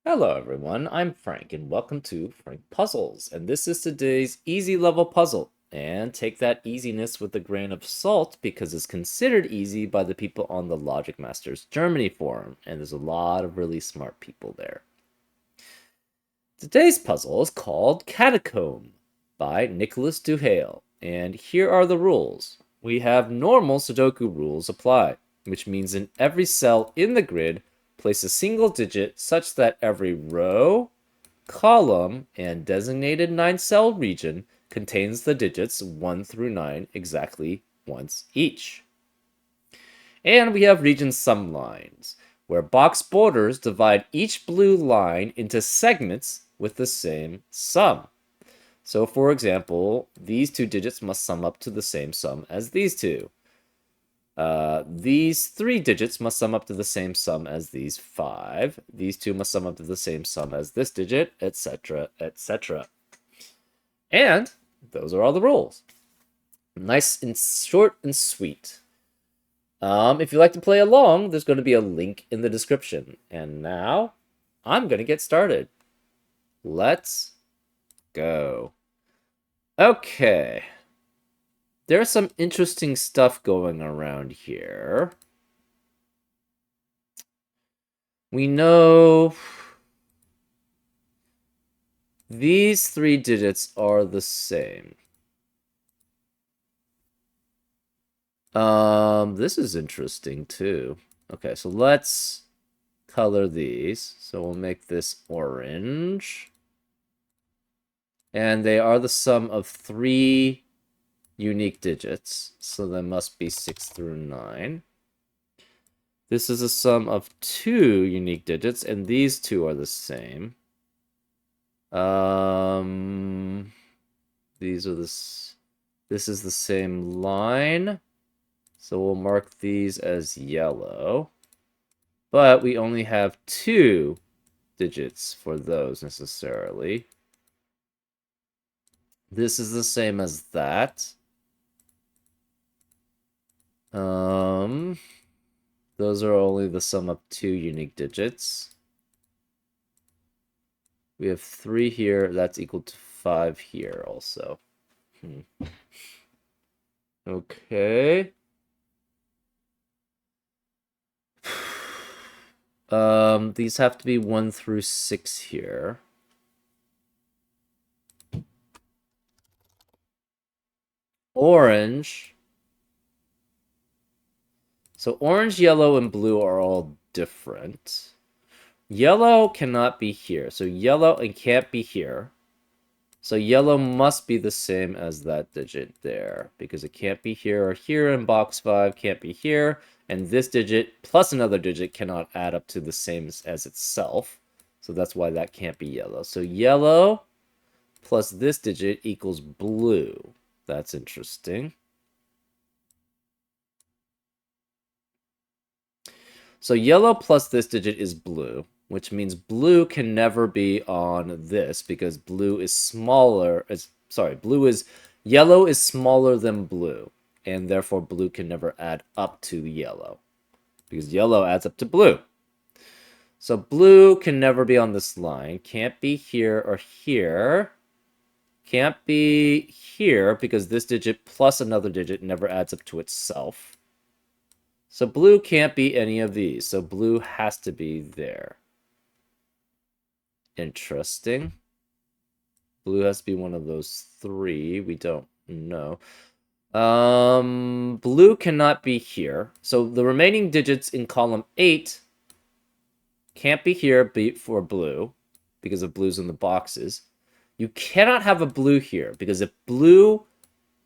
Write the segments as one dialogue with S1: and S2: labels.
S1: Hello everyone, I'm Frank and welcome to Frank Puzzles, and this is today's easy level puzzle. And take that easiness with a grain of salt because it's considered easy by the people on the Logic Masters Germany forum, and there's a lot of really smart people there. Today's puzzle is called Catacomb by Nicholas Duhale, and here are the rules. We have normal Sudoku rules apply, which means in every cell in the grid, place a single digit such that every row, column, and designated 9-cell region contains the digits 1 through 9 exactly once each. And we have region sum lines, where box borders divide each blue line into segments with the same sum. So, for example, these two digits must sum up to the same sum as these two. These three digits must sum up to the same sum as these five. These two must sum up to the same sum as this digit, etc., etc. And those are all the rules. Nice and short and sweet. If you'd like to play along, there's going to be a link in the description. And now, I'm going to get started. Let's go. Okay. There's some interesting stuff going around here. We know these three digits are the same. This is interesting too. Okay, so let's color these. So we'll make this orange. And they are the sum of 3 unique digits. So that must be 6 through 9. This is a sum of 2 unique digits, and these two are the same. These are this is the same line. So we'll mark these as yellow. But we only have 2 digits for those necessarily. This is the same as that. Those are only the sum of 2 unique digits. We have 3 here. That's equal to 5 here also. Okay. These have to be 1 through 6 here. Orange. So orange, yellow, and blue are all different. Yellow cannot be here. So yellow and can't be here. So yellow must be the same as that digit there, because it can't be here or here in box 5, can't be here, and this digit plus another digit cannot add up to the same as itself. So that's why that can't be yellow. So yellow plus this digit equals blue. That's interesting. So yellow plus this digit is blue, which means blue can never be on this because blue is smaller. Yellow is smaller than blue, and therefore blue can never add up to yellow because yellow adds up to blue. So blue can never be on this line. Can't be here or here. Can't be here because this digit plus another digit never adds up to itself. So blue can't be any of these. So blue has to be there. Interesting. Blue has to be one of those 3. We don't know. Blue cannot be here. So the remaining digits in column 8 can't be here for blue because of blues in the boxes. You cannot have a blue here because if you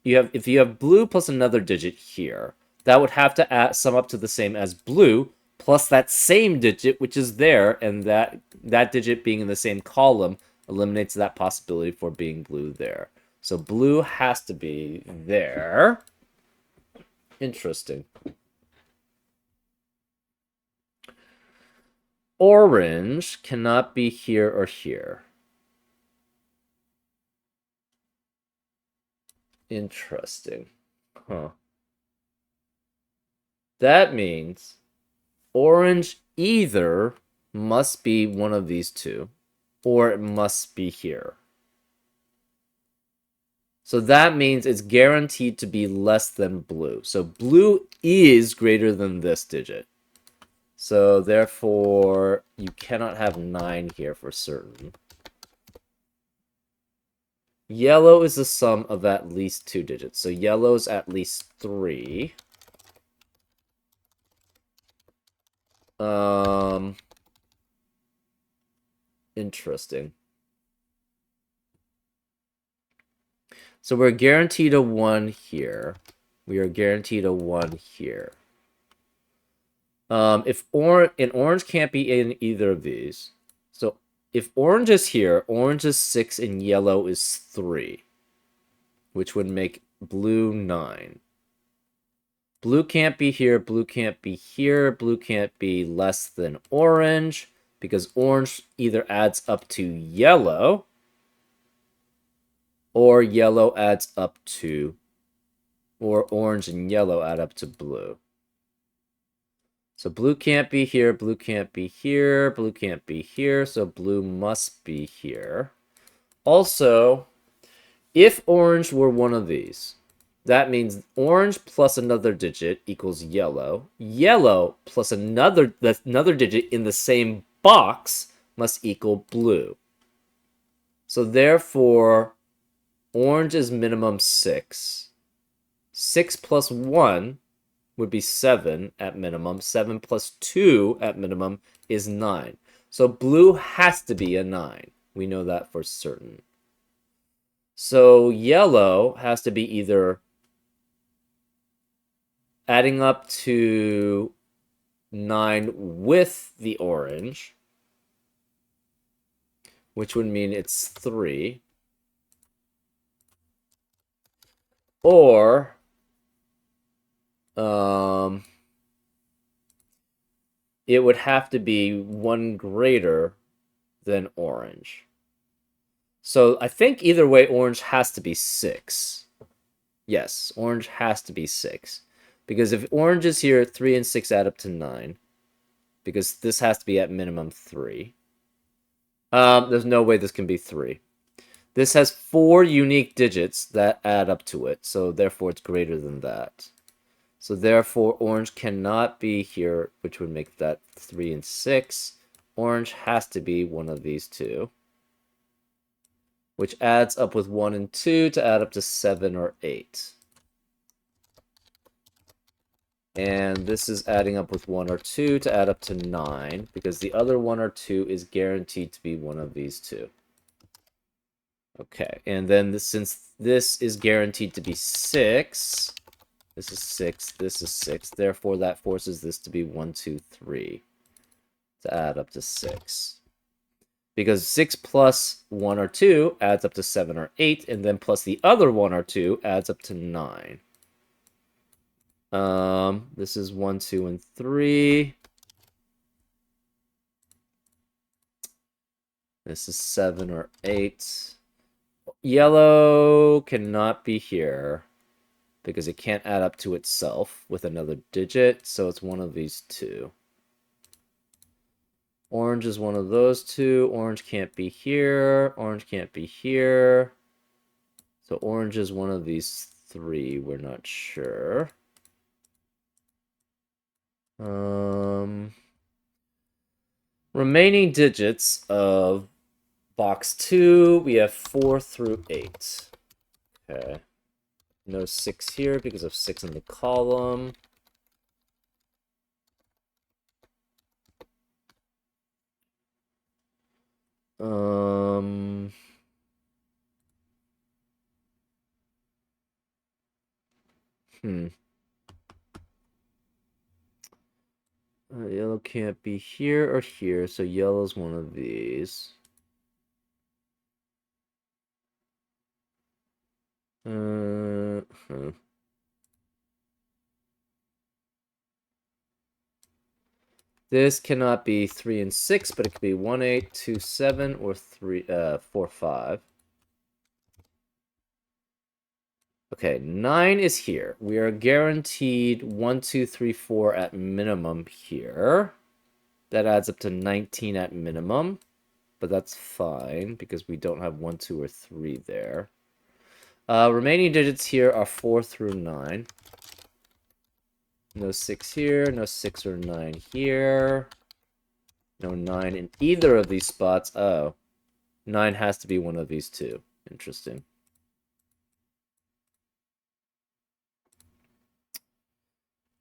S1: have blue plus another digit here, that would have to sum up to the same as blue plus that same digit which is there, and that digit being in the same column eliminates that possibility for being blue there. So blue has to be there. Interesting. Orange cannot be here or here. Interesting. Huh. That means orange either must be one of these two, or it must be here. So that means it's guaranteed to be less than blue. So blue is greater than this digit. So therefore, you cannot have 9 here for certain. Yellow is the sum of at least 2 digits. So yellow's at least 3. Interesting. So we're guaranteed a 1 here. We are guaranteed a 1 here. If orange can't be in either of these. So if orange is here, orange is 6 and yellow is 3, which would make blue 9. Blue can't be here, blue can't be here, blue can't be less than orange, because orange either adds up to yellow, or yellow adds up to, or orange and yellow add up to blue. So blue can't be here, blue can't be here, blue can't be here, so blue must be here. Also, if orange were one of these, that means orange plus another digit equals yellow. Yellow plus another digit in the same box must equal blue. So therefore, orange is minimum 6. 6 plus 1 would be 7 at minimum. 7 plus 2 at minimum is 9. So blue has to be a 9. We know that for certain. So yellow has to be either adding up to 9 with the orange, which would mean it's 3, or it would have to be 1 greater than orange. So I think either way, orange has to be 6. Yes, orange has to be 6. Because if orange is here, 3 and 6 add up to 9. Because this has to be at minimum 3. There's no way this can be 3. This has 4 unique digits that add up to it, so therefore it's greater than that. So therefore, orange cannot be here, which would make that 3 and 6. Orange has to be one of these two, which adds up with 1 and 2 to add up to 7 or 8. And this is adding up with 1 or 2 to add up to 9, because the other 1 or 2 is guaranteed to be one of these two. Okay, and then since this is guaranteed to be 6, this is 6, this is 6, therefore that forces this to be 1, 2, 3 to add up to 6. Because 6 plus 1 or 2 adds up to 7 or 8, and then plus the other 1 or 2 adds up to 9. This is 1, 2, and 3. This is 7 or 8. Yellow cannot be here because it can't add up to itself with another digit, so it's one of these two. Orange is one of those two. Orange can't be here. Orange can't be here. So orange is one of these three. We're not sure. Remaining digits of box 2, we have 4 through 8. Okay. No 6 here because of 6 in the column. Yellow can't be here or here, so yellow's one of these. This cannot be 3 and 6, but it could be 1, 8, 2, 7, or 3, 4, 5. Okay, 9 is here. We are guaranteed 1, 2, 3, 4 at minimum here. That adds up to 19 at minimum, but that's fine because we don't have 1, 2, or 3 there. Remaining digits here are 4 through 9. No 6 here, no 6 or 9 here. No 9 in either of these spots. Oh, 9 has to be one of these two. Interesting.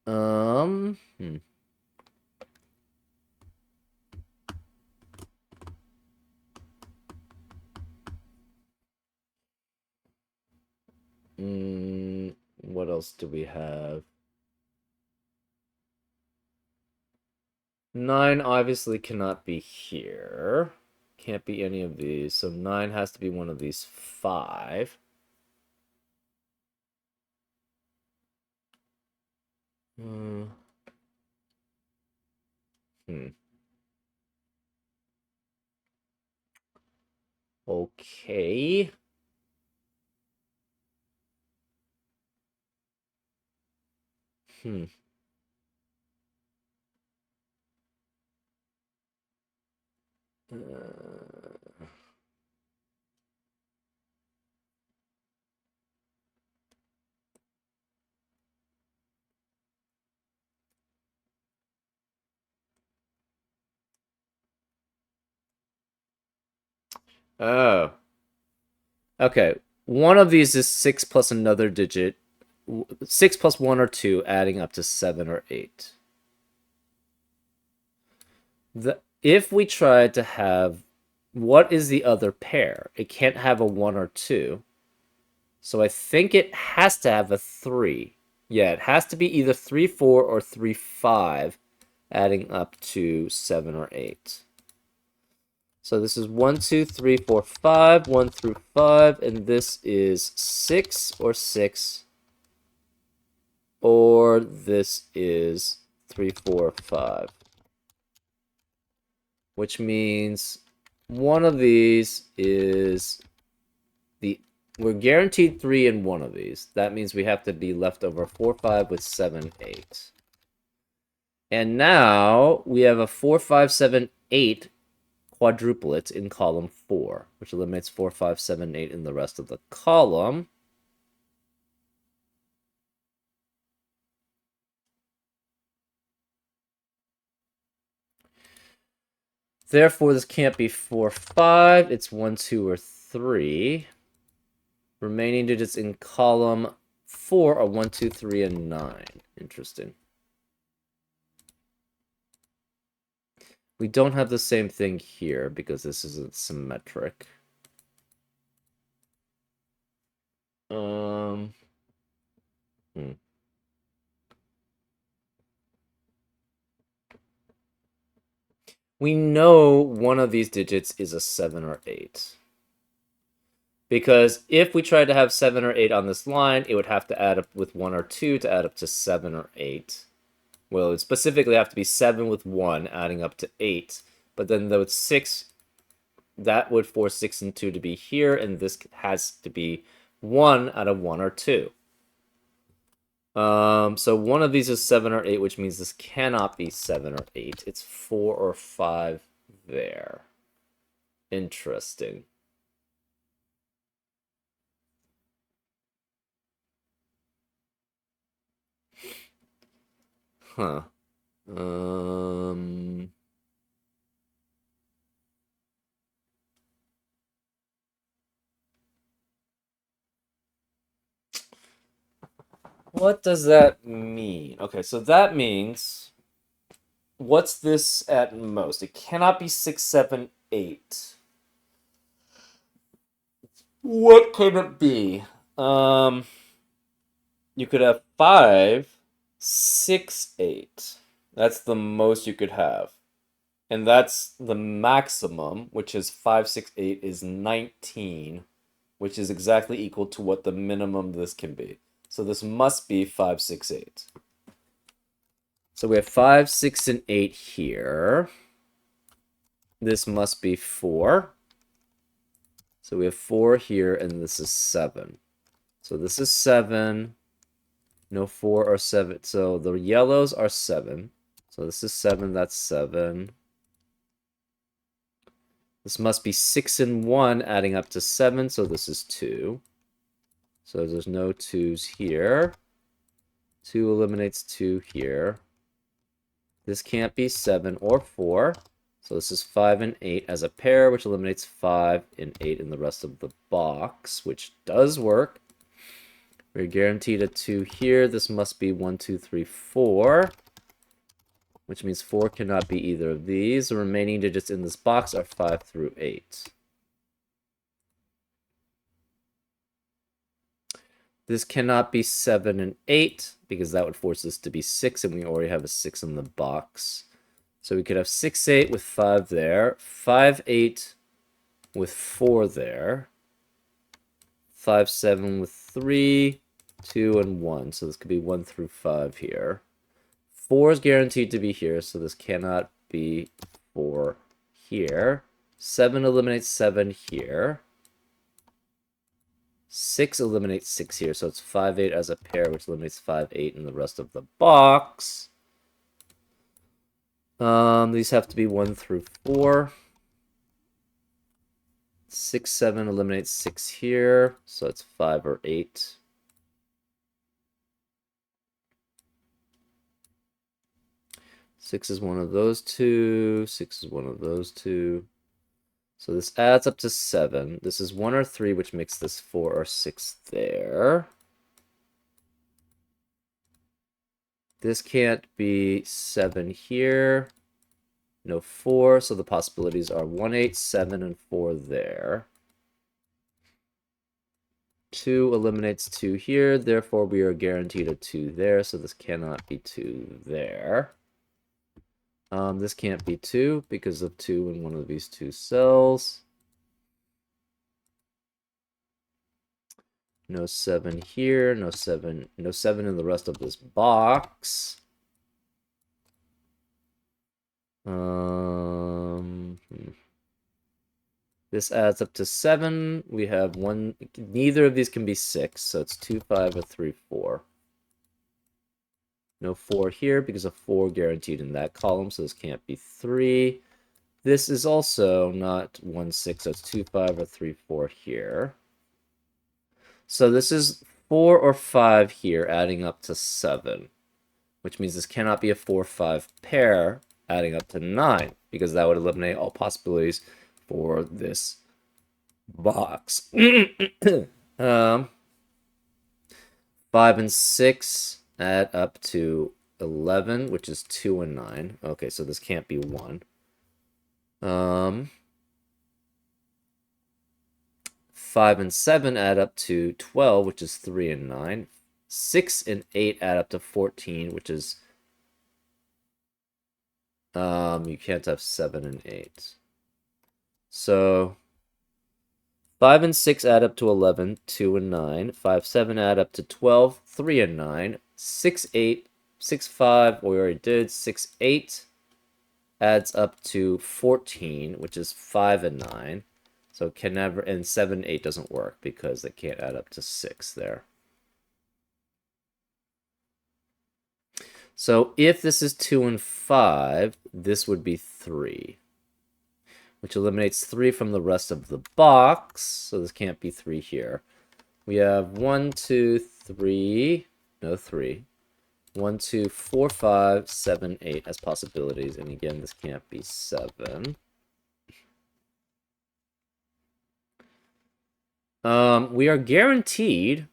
S1: Hmm. What else do we have? 9 obviously cannot be here. Can't be any of these. So 9 has to be one of these 5. Hmm. Okay. Hmm. Oh. Okay. One of these is 6 plus another digit. 6 plus 1 or 2, adding up to 7 or 8. If we try to have... What is the other pair? It can't have a 1 or 2. So I think it has to have a 3. Yeah, it has to be either 3, 4 or 3, 5, adding up to 7 or 8. So this is 1, 2, 3, 4, 5, 1 through 5, and this is 6 or 6, or this is 3, 4, 5. Which means one of these is we're guaranteed 3 in one of these. That means we have to be left over 4, 5 with 7, 8. And now we have a 4, 5, 7, 8 quadruplet in column 4, which eliminates 4, 5, 7, 8 in the rest of the column. Therefore, this can't be 4, 5. It's 1, 2, or 3. Remaining digits in column 4 are 1, 2, 3, and 9. Interesting. We don't have the same thing here because this isn't symmetric. Hmm. We know one of these digits is a 7 or 8. Because if we tried to have 7 or 8 on this line, it would have to add up with 1 or 2 to add up to 7 or 8. Well, it would specifically have to be 7 with 1, adding up to 8. But then the 6, that would force 6 and 2 to be here, and this has to be 1 out of 1 or 2. So one of these is 7 or 8, which means this cannot be 7 or 8. It's 4 or 5 there. Interesting. Huh. What does that mean? Okay, so that means what's this at most? It cannot be 6, 7, 8. What could it be? You could have 5, 6, 8. That's the most you could have. And that's the maximum, which is 5, 6, 8 is 19, which is exactly equal to what the minimum this can be. So this must be 5, 6, 8. So we have 5, 6, and 8 here. This must be 4. So we have 4 here, and this is 7. So this is 7. No 4 or 7. So the yellows are 7. So this is 7, that's 7. This must be 6 and 1 adding up to 7, so this is 2. So there's no 2's here. 2 eliminates 2 here. This can't be 7 or 4. So this is 5 and 8 as a pair, which eliminates 5 and 8 in the rest of the box, which does work. We're guaranteed a 2 here. This must be 1, 2, 3, 4. Which means 4 cannot be either of these. The remaining digits in this box are 5 through 8. This cannot be 7 and 8, because that would force this to be 6, and we already have a 6 in the box. So we could have 6, 8 with 5 there, 5, 8 with 4 there, 5, 7 with 3, 2, and 1. So this could be 1 through 5 here. 4 is guaranteed to be here, so this cannot be 4 here. 7 eliminates 7 here. 6 eliminates 6 here, so it's 5, 8 as a pair, which eliminates 5, 8 in the rest of the box. These have to be 1 through 4. 6, 7 eliminates 6 here, so it's 5 or 8. Six is one of those two. 6 is one of those two. So this adds up to 7. This is 1 or 3, which makes this 4 or 6 there. This can't be 7 here. No 4, so the possibilities are 1, 8, 7, and 4 there. 2 eliminates 2 here, therefore we are guaranteed a 2 there, so this cannot be 2 there. This can't be 2 because of 2 in one of these two cells. No 7 here, no 7 in the rest of this box. This adds up to 7. We have one, neither of these can be 6, so it's 2, 5, or 3, 4. No 4 here because of 4 guaranteed in that column, so this can't be 3. This is also not 1, 6, so it's 2, 5, or 3, 4 here. So this is 4 or 5 here, adding up to 7, which means this cannot be a 4, 5 pair, adding up to 9, because that would eliminate all possibilities for this box. 5 and 6 add up to 11, which is 2 and 9. Okay, so this can't be 1. 5 and 7 add up to 12, which is 3 and 9. 6 and 8 add up to 14, which is... you can't have 7 and 8. So... 5 and 6 add up to 11, 2 and 9. 5, 7 add up to 12, 3 and 9. 6, 8, 6, 5, we already did. 6, 8 adds up to 14, which is 5 and 9. So it can never, and 7, 8 doesn't work because they can't add up to 6 there. So if this is 2 and 5, this would be 3. Which eliminates 3 from the rest of the box, so this can't be 3 here. We have 1, 2, 3, no 3. 1, 2, 4, 5, 7, 8 as possibilities, and again, this can't be 7. We are guaranteed,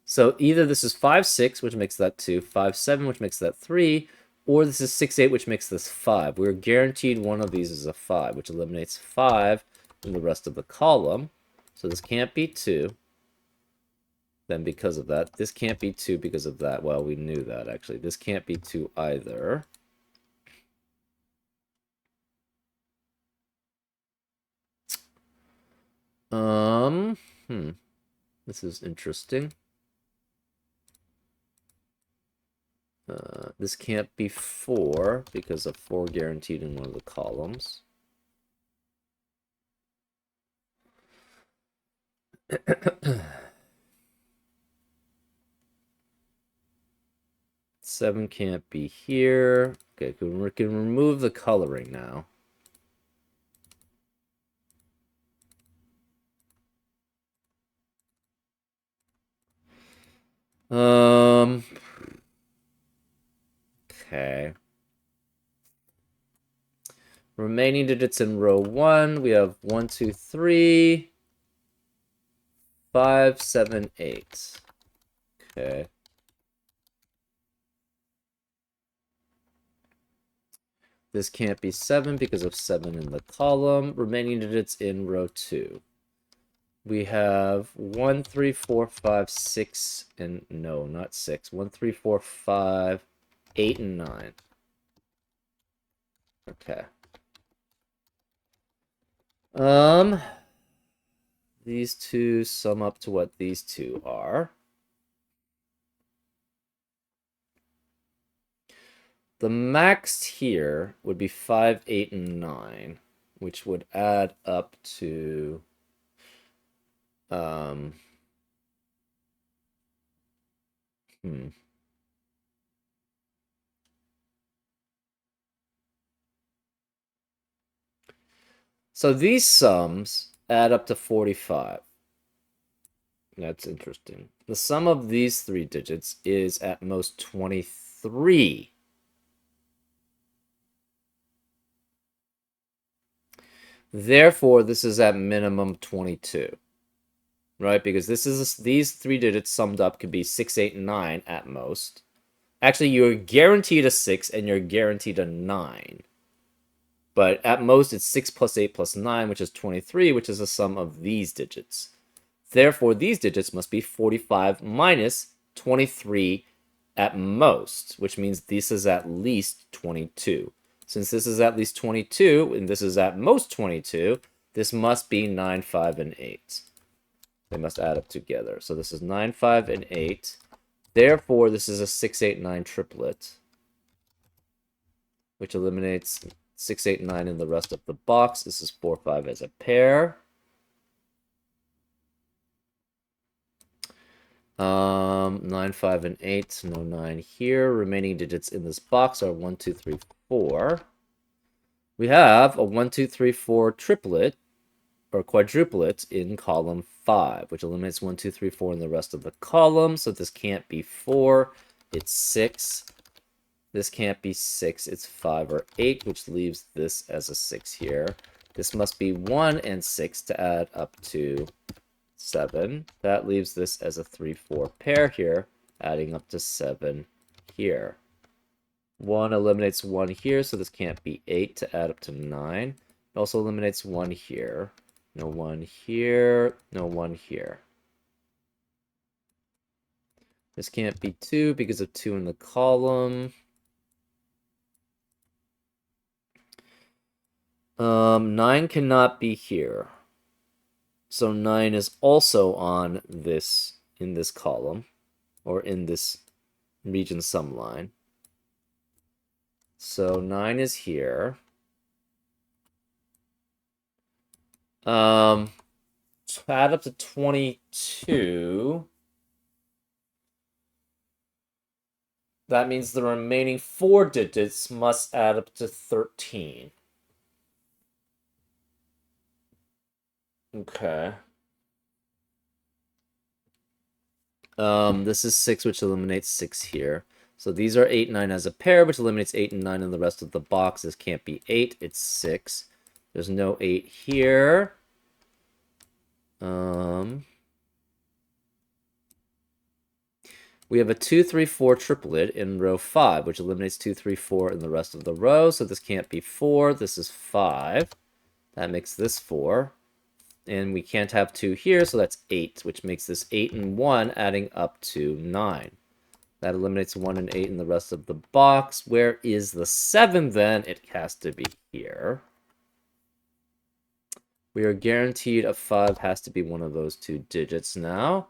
S1: so either this is 5, 6, which makes that 2, 5, 7, which makes that 3, or this is 6, 8, which makes this 5. We're guaranteed one of these is a 5, which eliminates 5 in the rest of the column. So this can't be 2. Then because of that, this can't be 2 because of that. Well, we knew that, actually. This can't be 2 either. This is interesting. This can't be 4 because of 4 guaranteed in one of the columns. Seven can't be here. Okay, we can remove the coloring now. Okay. Remaining digits in row 1, we have 1, 2, 3, 5, 7, 8. Okay. This can't be 7 because of 7 in the column. Remaining digits in row 2. We have 1, 3, 4, 5, 6, and no, not 6. 1, 3, 4, 5, 8, and 9. Okay. These two sum up to what these two are. The max here would be 5, 8, and 9, which would add up to hmm. So these sums add up to 45. That's interesting. The sum of these three digits is at most 23. Therefore, this is at minimum 22. Right? Because these three digits summed up could be 6, 8, and 9 at most. Actually, you're guaranteed a 6 and you're guaranteed a 9. But at most, it's 6 plus 8 plus 9, which is 23, which is the sum of these digits. Therefore, these digits must be 45 minus 23 at most, which means this is at least 22. Since this is at least 22, and this is at most 22, this must be 9, 5, and 8. They must add up together. So this is 9, 5, and 8. Therefore, this is a 6, 8, 9 triplet, which eliminates 6, 8, 9 in the rest of the box. This is 4, 5 as a pair. 9, 5, and 8. No 9 here. Remaining digits in this box are 1, 2, 3, 4. We have a 1, 2, 3, 4 triplet or quadruplet in column 5, which eliminates 1, 2, 3, 4 in the rest of the column. So this can't be 4. It's 6. This can't be 6. It's 5 or 8, which leaves this as a 6 here. This must be 1 and 6 to add up to 7. That leaves this as a 3, 4 pair here, adding up to 7 here. 1 eliminates 1 here, so this can't be 8 to add up to 9. It also eliminates 1 here. No 1 here, no 1 here. This can't be 2 because of 2 in the column. 9 cannot be here. So 9 is also on this, in this column, or in this region sum line. So 9 is here. To add up to 22, that means the remaining 4 digits must add up to 13. Okay. This is 6, which eliminates 6 here. So these are 8, 9 as a pair, which eliminates 8 and 9 in the rest of the box. This can't be 8, it's 6. There's no 8 here. We have a 2, 3, 4 triplet in row 5, which eliminates 2, 3, 4 in the rest of the row. So this can't be 4. This is 5. That makes this 4. And we can't have 2 here, so that's 8, which makes this 8 and 1, adding up to 9. That eliminates 1 and 8 in the rest of the box. Where is the 7 then? It has to be here. We are guaranteed a 5 has to be one of those two digits now.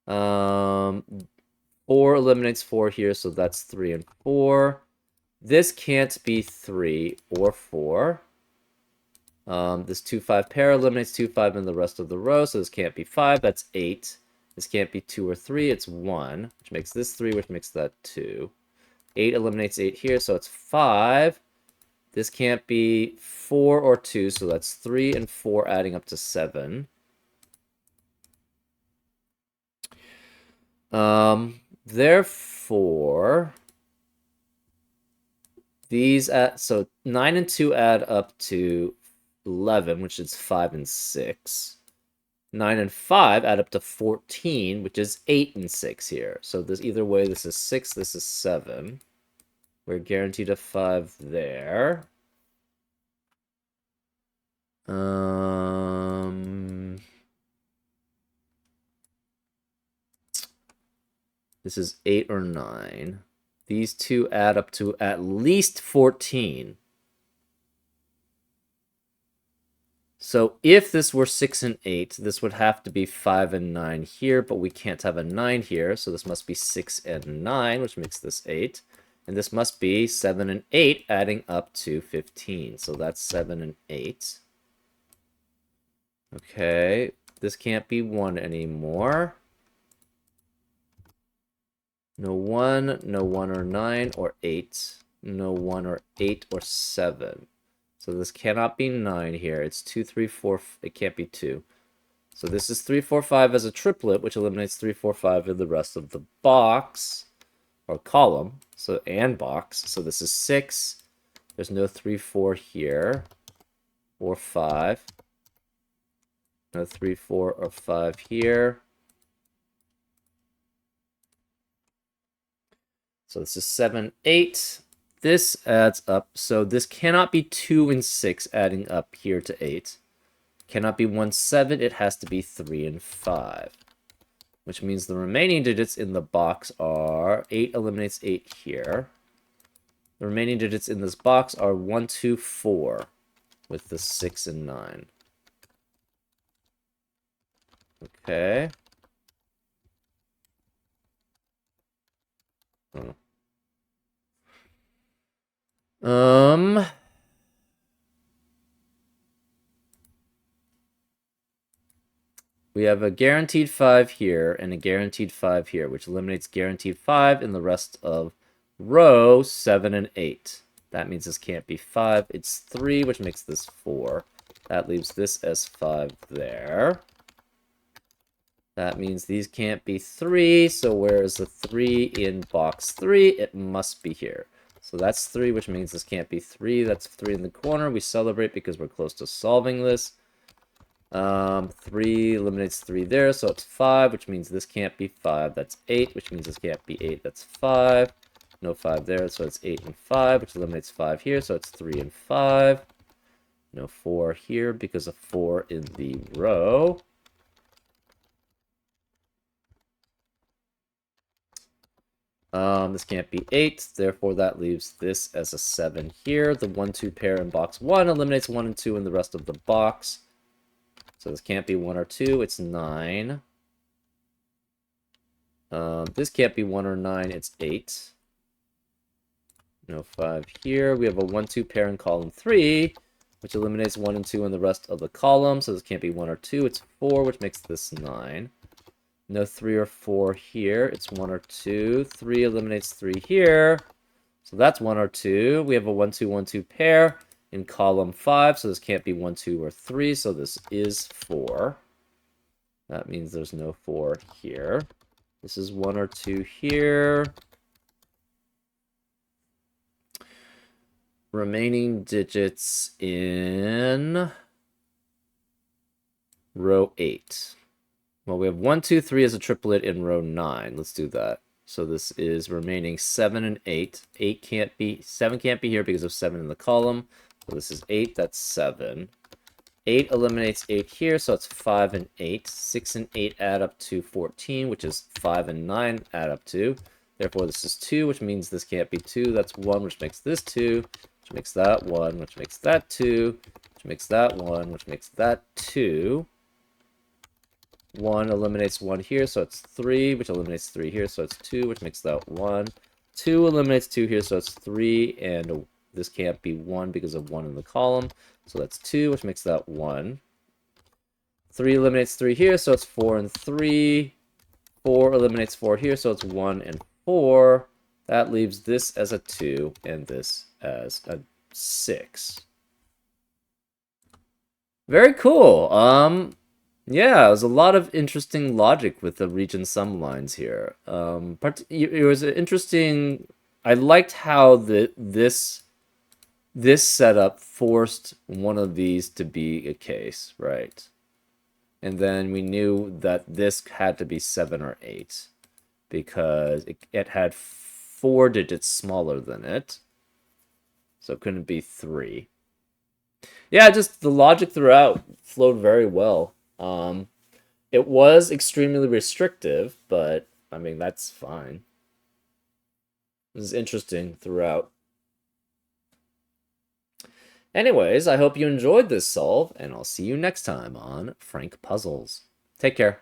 S1: 4 eliminates 4 here, so that's 3 and 4. This can't be 3 or 4. This 2, 5 pair eliminates 2, 5 in the rest of the row, so this can't be 5. That's 8. This can't be 2 or 3. It's 1, which makes this 3, which makes that 2. 8 eliminates 8 here, so it's 5. This can't be 4 or 2, so that's 3 and 4 adding up to 7. Therefore, so 9 and 2 add up to 11, which is 5 and 6. 9 and 5 add up to 14, which is 8 and 6 here. So this either way, this is 6, this is 7. We're guaranteed a 5 there. This is 8 or 9. These two add up to at least 14. So if this were 6 and 8, this would have to be 5 and 9 here, but we can't have a 9 here, so this must be 6 and 9, which makes this 8. And this must be 7 and 8, adding up to 15. So that's 7 and 8. Okay, this can't be 1 anymore. No 1, no 1 or 9 or 8. No 1 or 8 or 7. So this cannot be 9 here. It's 2, 3, 4. It can't be 2. So this is 3, 4, 5 as a triplet, which eliminates 3, 4, 5 in the rest of the box. Or column. So, and box. So this is 6. There's no 3, 4 here. Or 5. No 3, 4, or 5 here. So this is 7, 8. This adds up. So this cannot be 2 and 6 adding up here to 8. Cannot be 1, 7. It has to be 3 and 5. Which means the remaining digits in the box are 8 eliminates 8 here. The remaining digits in this box are 1, 2, 4 with the 6 and 9. Okay. We have a guaranteed 5 here and a guaranteed 5 here, which eliminates guaranteed 5 in the rest of row 7 and 8. That means this can't be 5. It's 3, which makes this 4. That leaves this as 5 there. That means these can't be 3, so where is the 3 in box 3? It must be here. So that's 3, which means this can't be 3. That's 3 in the corner. We celebrate because we're close to solving this. 3 eliminates 3 there, so it's 5, which means this can't be 5. That's 8, which means this can't be 8. That's 5. No 5 there, so it's 8 and 5, which eliminates 5 here, so it's 3 and 5. No 4 here because of 4 in the row. This can't be 8, therefore that leaves this as a 7 here. The 1, 2 pair in box 1 eliminates 1 and 2 in the rest of the box. So this can't be 1 or 2, it's 9. This can't be 1 or 9, it's 8. No 5 here. We have a 1, 2 pair in column 3, which eliminates 1 and 2 in the rest of the column. So this can't be 1 or 2, it's 4, which makes this 9. No 3 or 4 here, it's 1 or 2. 3 eliminates 3 here. So that's 1 or 2. We have a 1, 2, 1, 2 pair in column 5, so this can't be 1, 2, or 3, so this is 4. That means there's no 4 here. This is 1 or 2 here. Remaining digits in row 8. Well, we have 1, 2, 3 as a triplet in row 9. Let's do that. So this is remaining 7 and 8. 7 can't be here because of 7 in the column. So this is 8, that's 7. 8 eliminates 8 here, so it's 5 and 8. 6 and 8 add up to 14, which is 5 and 9 add up to. Therefore, this is 2, which means this can't be 2. That's 1, which makes this 2, which makes that 1, which makes that 2, which makes that 1, which makes that 2. 1 eliminates 1 here, so it's 3, which eliminates 3 here, so it's 2, which makes that 1. 2 eliminates 2 here, so it's 3, and this can't be 1 because of 1 in the column, so that's 2, which makes that 1. 3 eliminates 3 here, so it's 4 and 3. 4 eliminates 4 here, so it's 1 and 4. That leaves this as a 2, and this as a 6. Very cool. Yeah, there's a lot of interesting logic with the region sum lines here. It was an interesting. I liked how this setup forced one of these to be a case, right? And then we knew that this had to be 7 or 8 because it had 4 digits smaller than it, so it couldn't be 3. Yeah, just the logic throughout flowed very well. It was extremely restrictive, but I mean, that's fine. This is interesting throughout. Anyways, I hope you enjoyed this solve, and I'll see you next time on Frank Puzzles. Take care.